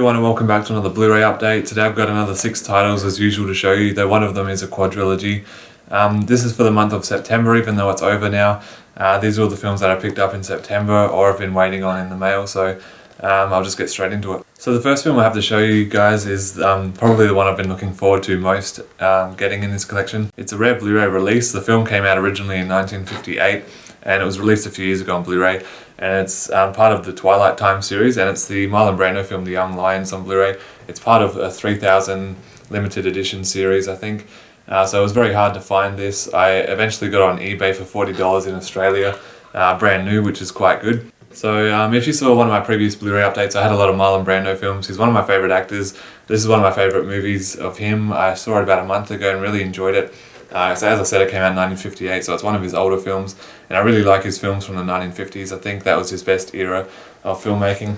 everyone and welcome back to another Blu-ray update. Today I've got another 6 titles as usual to show you, though one of them is a quadrilogy. This is for the month of September, even though it's over now. These are all the films that I picked up in September or have been waiting on in the mail, so I'll just get straight into it. So the first film I have to show you guys is probably the one I've been looking forward to most getting in this collection. It's a rare Blu-ray release. The film came out originally in 1958 and it was released a few years ago on Blu-ray, and it's part of the Twilight Time series, and it's the Marlon Brando film The Young Lions on Blu-ray. It's part of a 3000 limited edition series, I think. So it was very hard to find this. I eventually got it on eBay for $40 in Australia, brand new, which is quite good. So if you saw one of my previous Blu-ray updates, I had a lot of Marlon Brando films. He's one of my favourite actors. This is one of my favourite movies of him. I saw it about a month ago and really enjoyed it. So as I said, it came out in 1958, so it's one of his older films, and I really like his films from the 1950s. I think that was his best era of filmmaking.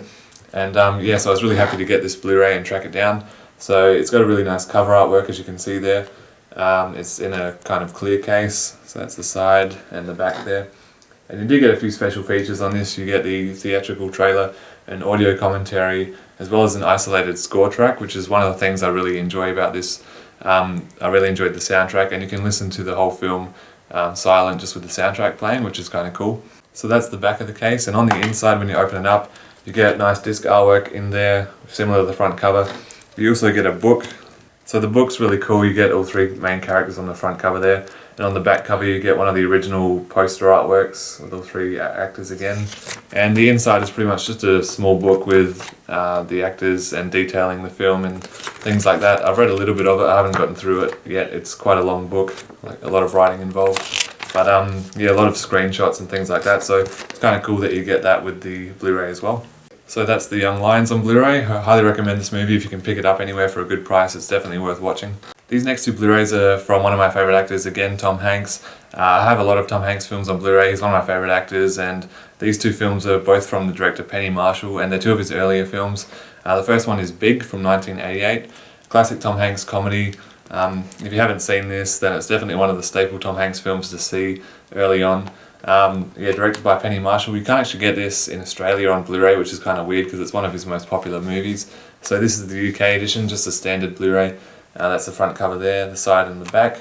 And yeah, so I was really happy to get this Blu-ray and track it down. So it's got a really nice cover artwork, as you can see there. It's in a kind of clear case, so that's the side and the back there. And you do get a few special features on this. You get the theatrical trailer, an audio commentary, as well as an isolated score track, which is one of the things I really enjoy about this. I really enjoyed the soundtrack, and you can listen to the whole film silent just with the soundtrack playing, which is kind of cool. So that's the back of the case, and on the inside when you open it up, you get nice disc artwork in there, similar to the front cover. You also get a book. So the book's really cool. You get all 3 main characters on the front cover there, and on the back cover you get one of the original poster artworks with all 3 actors again. And the inside is pretty much just a small book with the actors and detailing the film and things like that. I've read a little bit of it. I haven't gotten through it yet. It's quite a long book, like a lot of writing involved. But yeah, a lot of screenshots and things like that. So it's kind of cool that you get that with the Blu-ray as well. So that's The Young Lions on Blu-ray. I highly recommend this movie if you can pick it up anywhere for a good price. It's definitely worth watching. These next 2 Blu-rays are from one of my favourite actors, again Tom Hanks. I have a lot of Tom Hanks films on Blu-ray. He's one of my favourite actors, and these 2 films are both from the director Penny Marshall, and they're 2 of his earlier films. The first one is Big from 1988, classic Tom Hanks comedy. If you haven't seen this, then it's definitely one of the staple Tom Hanks films to see early on. Yeah, directed by Penny Marshall. You can't actually get this in Australia on Blu-ray, which is kind of weird because it's one of his most popular movies. So this is the UK edition, just a standard Blu-ray. That's the front cover there, the side and the back.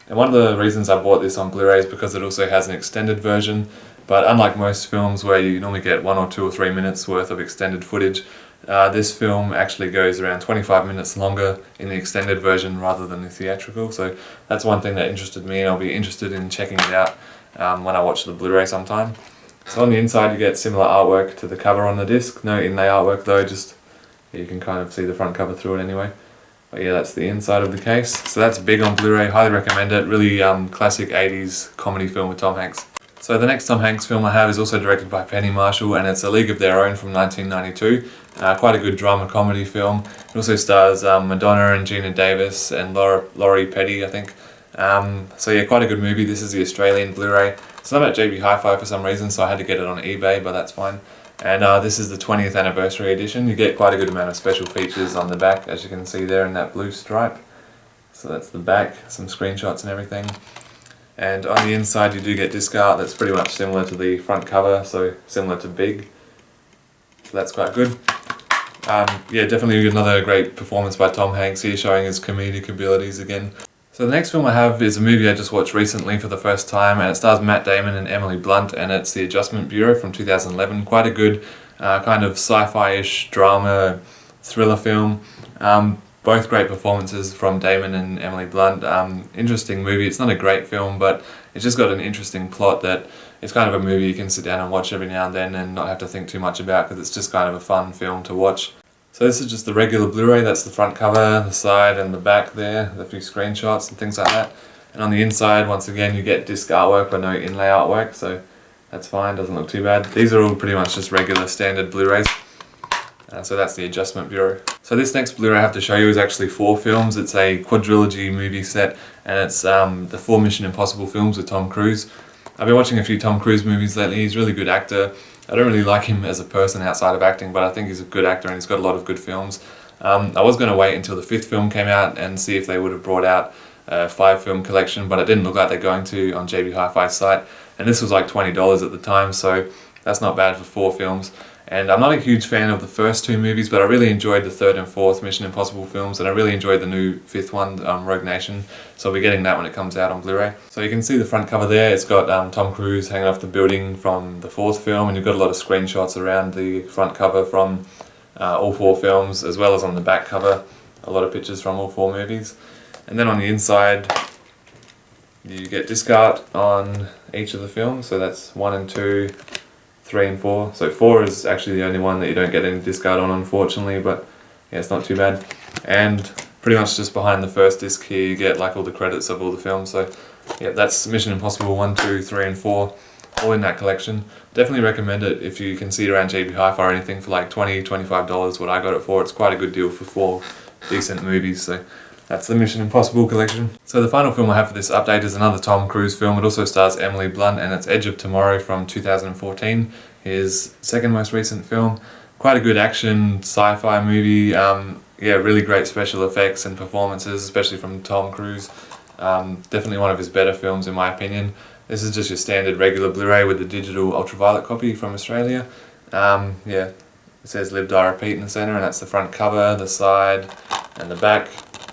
And one of the reasons I bought this on Blu-ray is because it also has an extended version. But unlike most films where you normally get 1 or 2 or 3 minutes worth of extended footage, this film actually goes around 25 minutes longer in the extended version rather than the theatrical. So that's one thing that interested me, and I'll be interested in checking it out when I watch the Blu-ray sometime. So on the inside you get similar artwork to the cover on the disc. No inlay artwork though, just you can kind of see the front cover through it anyway. But yeah, that's the inside of the case. So that's Big on Blu-ray, highly recommend it. Really classic 80s comedy film with Tom Hanks. So the next Tom Hanks film I have is also directed by Penny Marshall, and it's A League of Their Own from 1992. Quite a good drama comedy film. It also stars Madonna and Gina Davis and Laurie Petty, I think. So yeah, quite a good movie. This is the Australian Blu-ray. It's not at JB Hi-Fi for some reason, so I had to get it on eBay, but that's fine. And this is the 20th anniversary edition. You get quite a good amount of special features on the back, as you can see there in that blue stripe. So that's the back, some screenshots and everything. And on the inside you do get disc art that's pretty much similar to the front cover, so similar to Big. So that's quite good. Yeah, definitely another great performance by Tom Hanks here, showing his comedic abilities again. So the next film I have is a movie I just watched recently for the first time, and it stars Matt Damon and Emily Blunt, and it's The Adjustment Bureau from 2011. Quite a good kind of sci-fi-ish drama thriller film. Both great performances from Damon and Emily Blunt. Interesting movie. It's not a great film, but it's just got an interesting plot that it's kind of a movie you can sit down and watch every now and then and not have to think too much about, because it's just kind of a fun film to watch. So this is just the regular Blu-ray. That's the front cover, the side and the back there, with a few screenshots and things like that. And on the inside, once again, you get disc artwork but no inlay artwork, so that's fine, doesn't look too bad. These are all pretty much just regular standard Blu-rays. So that's the Adjustment Bureau. So this next Blu-ray I have to show you is actually 4 films. It's a quadrilogy movie set, and it's the 4 Mission Impossible films with Tom Cruise. I've been watching a few Tom Cruise movies lately. He's a really good actor. I don't really like him as a person outside of acting, but I think he's a good actor and he's got a lot of good films. I was going to wait until the 5th film came out and see if they would have brought out a 5-film collection, but it didn't look like they're going to on JB Hi-Fi's site. And this was like $20 at the time, so that's not bad for 4 films. And I'm not a huge fan of the first two movies, but I really enjoyed the third and fourth Mission Impossible films, and I really enjoyed the new fifth one, Rogue Nation. So I'll be getting that when it comes out on Blu-ray. So you can see the front cover there. It's got Tom Cruise hanging off the building from the fourth film, and you've got a lot of screenshots around the front cover from all four films, as well as on the back cover, a lot of pictures from all four movies. And then on the inside, you get disc art on each of the films, so that's 1 and 2, 3 and 4. So 4 is actually the only one that you don't get any disc art on, unfortunately, but yeah, it's not too bad. And pretty much just behind the first disc here you get like all the credits of all the films. So yeah, that's Mission Impossible 1, 2, 3 and 4, all in that collection. Definitely recommend it if you can see it around JB Hi-Fi or anything for like $20, $25, what I got it for. It's quite a good deal for 4 decent movies. So that's the Mission Impossible collection. So the final film I have for this update is another Tom Cruise film. It also stars Emily Blunt, and it's Edge of Tomorrow from 2014. His second most recent film. Quite a good action sci-fi movie. Yeah, really great special effects and performances, especially from Tom Cruise. Definitely one of his better films in my opinion. This is just your standard regular Blu-ray with the digital ultraviolet copy from Australia. Yeah, it says Live, Die, Repeat in the centre, and that's the front cover, the side and the back.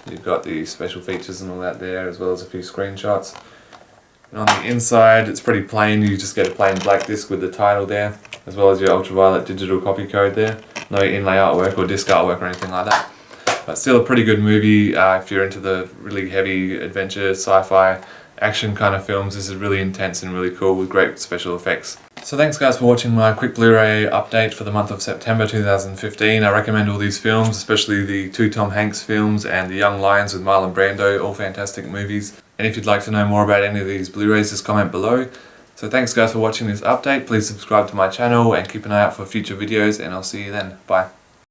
You've got the special features and all that there, as well as a few screenshots. And on the inside, it's pretty plain. You just get a plain black disc with the title there, as well as your ultraviolet digital copy code there. No inlay artwork or disc artwork or anything like that. But still a pretty good movie if you're into the really heavy adventure, sci-fi, action kind of films. This is really intense and really cool with great special effects. So thanks guys for watching my quick Blu-ray update for the month of September 2015. I recommend all these films, especially the 2 Tom Hanks films and The Young Lions with Marlon Brando, all fantastic movies. And if you'd like to know more about any of these Blu-rays, just comment below. So thanks guys for watching this update. Please subscribe to my channel and keep an eye out for future videos, and I'll see you then. Bye.